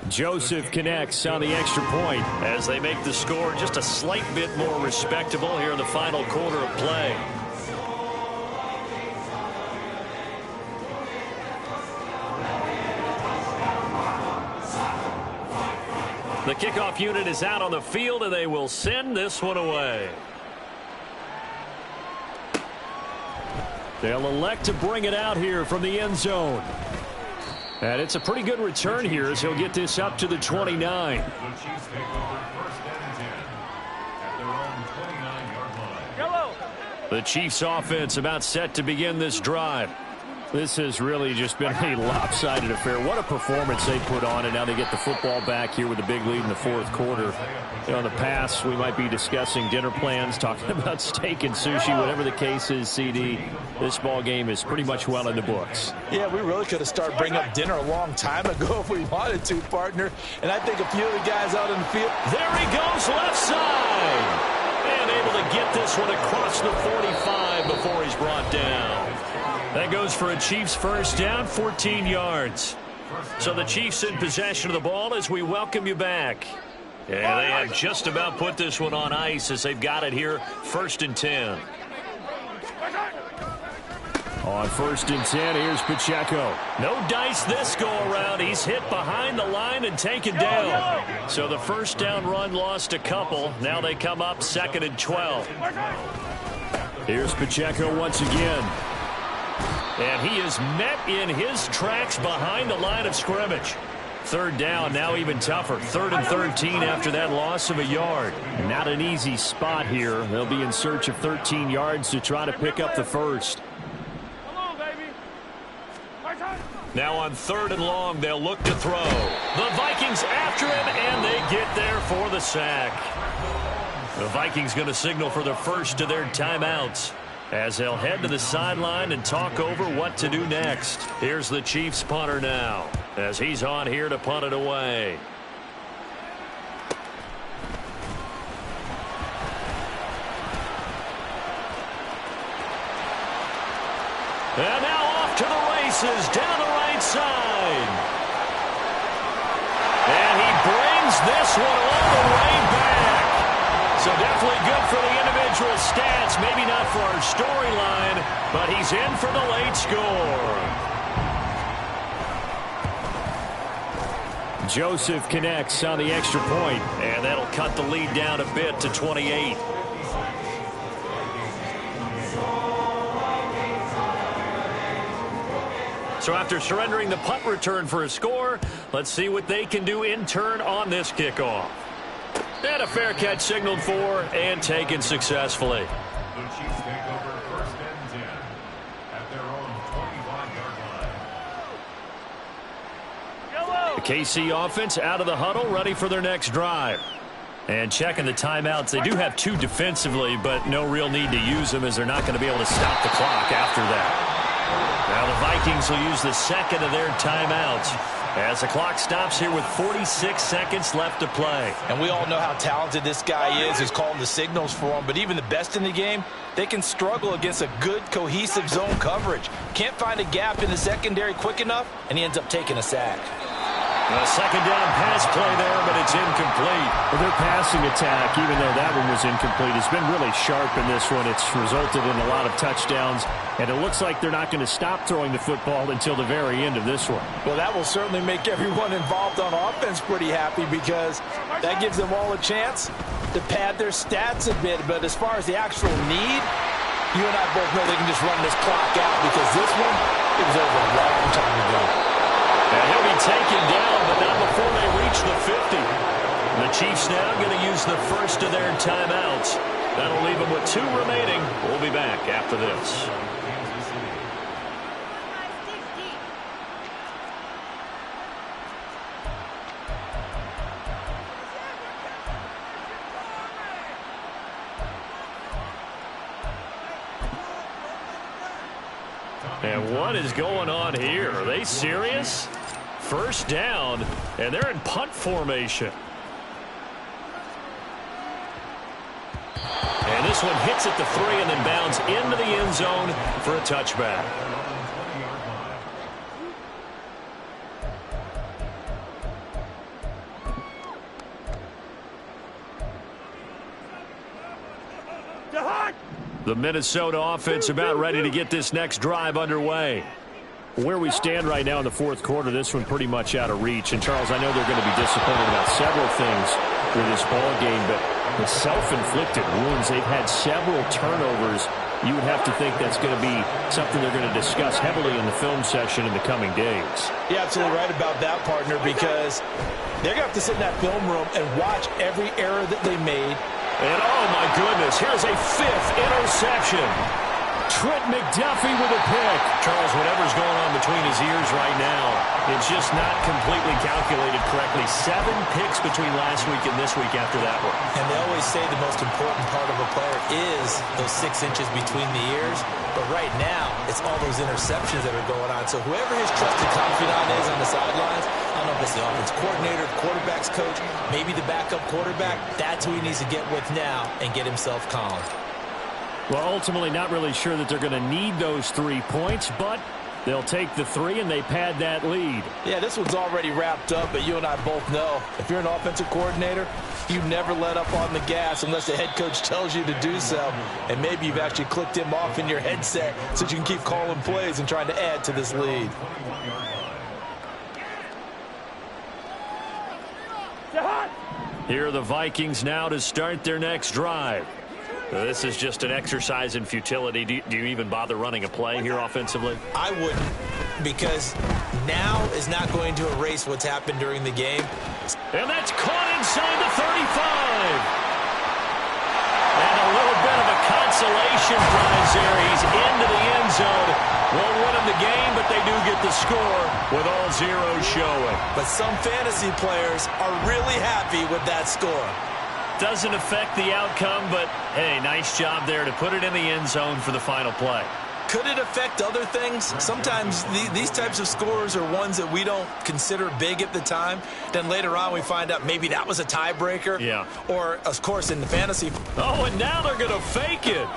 Joseph connects on the extra point. As they make the score just a slight bit more respectable here in the final quarter of play. The kickoff unit is out on the field, and they will send this one away. They'll elect to bring it out here from the end zone. And it's a pretty good return here as he'll get this up to the 29. The Chiefs take over 1st and 10 at their own 29-yard line. Yellow. The Chiefs offense about set to begin this drive. This has really just been a lopsided affair. What a performance they put on, and now they get the football back here with a big lead in the fourth quarter. You know, in the past, we might be discussing dinner plans, talking about steak and sushi, whatever the case is, CD. This ball game is pretty much well in the books. Yeah, we really could have started bringing up dinner a long time ago if we wanted to, partner. And I think a few of the guys out in the field. There he goes, left side. And able to get this one across the 45 before he's brought down. That goes for a Chiefs first down, 14 yards. So the Chiefs in possession of the ball as we welcome you back. Yeah, they have just about put this one on ice as they've got it here, 1st and 10. On 1st and 10, here's Pacheco. No dice this go-around. He's hit behind the line and taken down. So the first down run lost a couple. Now they come up 2nd and 12. Here's Pacheco once again. And he is met in his tracks behind the line of scrimmage. 3rd down, now even tougher. 3rd and 13 after that loss of a yard. Not an easy spot here. They'll be in search of 13 yards to try to pick up the first. Now on 3rd and long, they'll look to throw. The Vikings after him, and they get there for the sack. The Vikings going to signal for the first of their timeouts as they'll head to the sideline and talk over what to do next. Here's the Chiefs punter now as he's on here to punt it away. And now off to the races down the right side. And he brings this one all the way back. So definitely good for the individual stats. Maybe not for our storyline, but he's in for the late score. Joseph connects on the extra point. And that'll cut the lead down a bit to 28. So after surrendering the punt return for a score, let's see what they can do in turn on this kickoff. And a fair catch signaled for and taken successfully. The Chiefs take over 1st and 10 at their own 25-yard line. The KC offense out of the huddle, ready for their next drive. And checking the timeouts, they do have 2 defensively, but no real need to use them as they're not going to be able to stop the clock after that. Now the Vikings will use the 2nd of their timeouts as the clock stops here with 46 seconds left to play. And we all know how talented this guy is who's calling the signals for him. But even the best in the game, they can struggle against a good, cohesive zone coverage. Can't find a gap in the secondary quick enough, and he ends up taking a sack. A 2nd down pass play there, but it's incomplete. Well, their passing attack, even though that one was incomplete, has been really sharp in this one. It's resulted in a lot of touchdowns, and it looks like they're not going to stop throwing the football until the very end of this one. Well, that will certainly make everyone involved on offense pretty happy because that gives them all a chance to pad their stats a bit. But as far as the actual need, you and I both know they can just run this clock out because this one, it was over a long time ago. And he'll be taken down, but not before they reach the 50. The Chiefs now going to use the first of their timeouts. That'll leave them with 2 remaining. We'll be back after this. And what is going on here? Are they serious? First down, and they're in punt formation. And this one hits at the 3 and then bounds into the end zone for a touchback. The Minnesota offense about ready to get this next drive underway. Where we stand right now in the fourth quarter, this one pretty much out of reach. And, Charles, I know they're going to be disappointed about several things with this ball game, but the self-inflicted wounds, they've had several turnovers. You would have to think that's going to be something they're going to discuss heavily in the film session in the coming days. You're absolutely right about that, partner, because they're going to have to sit in that film room and watch every error that they made. And, oh, my goodness, here's a 5th interception. Trent McDuffie with a pick. Charles, whatever's going on between his ears right now, it's just not completely calculated correctly. 7 picks between last week and this week after that one. And they always say the most important part of a player is those 6 inches between the ears. But right now, it's all those interceptions that are going on. So whoever his trusted confidant is on the sidelines, I don't know if it's the offense coordinator, the quarterback's coach, maybe the backup quarterback, that's who he needs to get with now and get himself calm. Well, ultimately not really sure that they're going to need those 3 points, but they'll take the 3 and they pad that lead. Yeah, this one's already wrapped up, but you and I both know if you're an offensive coordinator, you never let up on the gas unless the head coach tells you to do so. And maybe you've actually clicked him off in your headset so you can keep calling plays and trying to add to this lead. Here are the Vikings now to start their next drive. This is just an exercise in futility. Do you even bother running a play here offensively? I wouldn't, because now is not going to erase what's happened during the game. And that's caught inside the 35. And a little bit of a consolation prize there. He's into the end zone. Won't win him the game, but they do get the score with all zeros showing. But some fantasy players are really happy with that score. Doesn't affect the outcome, but, hey, nice job there to put it in the end zone for the final play. Could it affect other things? Sometimes these types of scores are ones that we don't consider big at the time. Then later on we find out maybe that was a tiebreaker. Yeah. Or, of course, in the fantasy. Oh, and now they're going to fake it.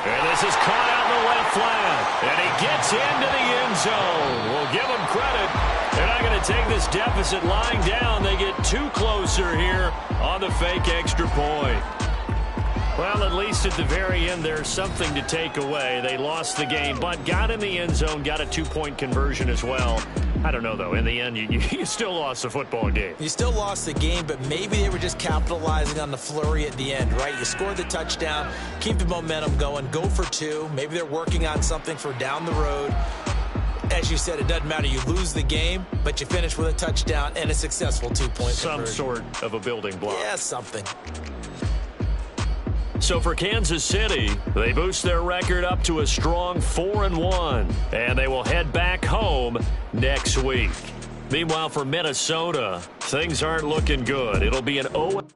And this is caught out in the left flat. And he gets into the end zone. We'll give him credit. They're not going to take this deficit lying down. They get 2 closer here on the fake extra point. Well, at least at the very end, there's something to take away. They lost the game, but got in the end zone, got a 2-point conversion as well. I don't know, though. In the end, you still lost the football game. You still lost the game, but maybe they were just capitalizing on the flurry at the end, right? You scored the touchdown, keep the momentum going, go for 2. Maybe they're working on something for down the road. As you said, it doesn't matter. You lose the game, but you finish with a touchdown and a successful 2-point conversion. Some sort of a building block. Yeah, something. So for Kansas City, they boost their record up to a strong 4-1, and they will head back home next week. Meanwhile, for Minnesota, things aren't looking good. It'll be an 0.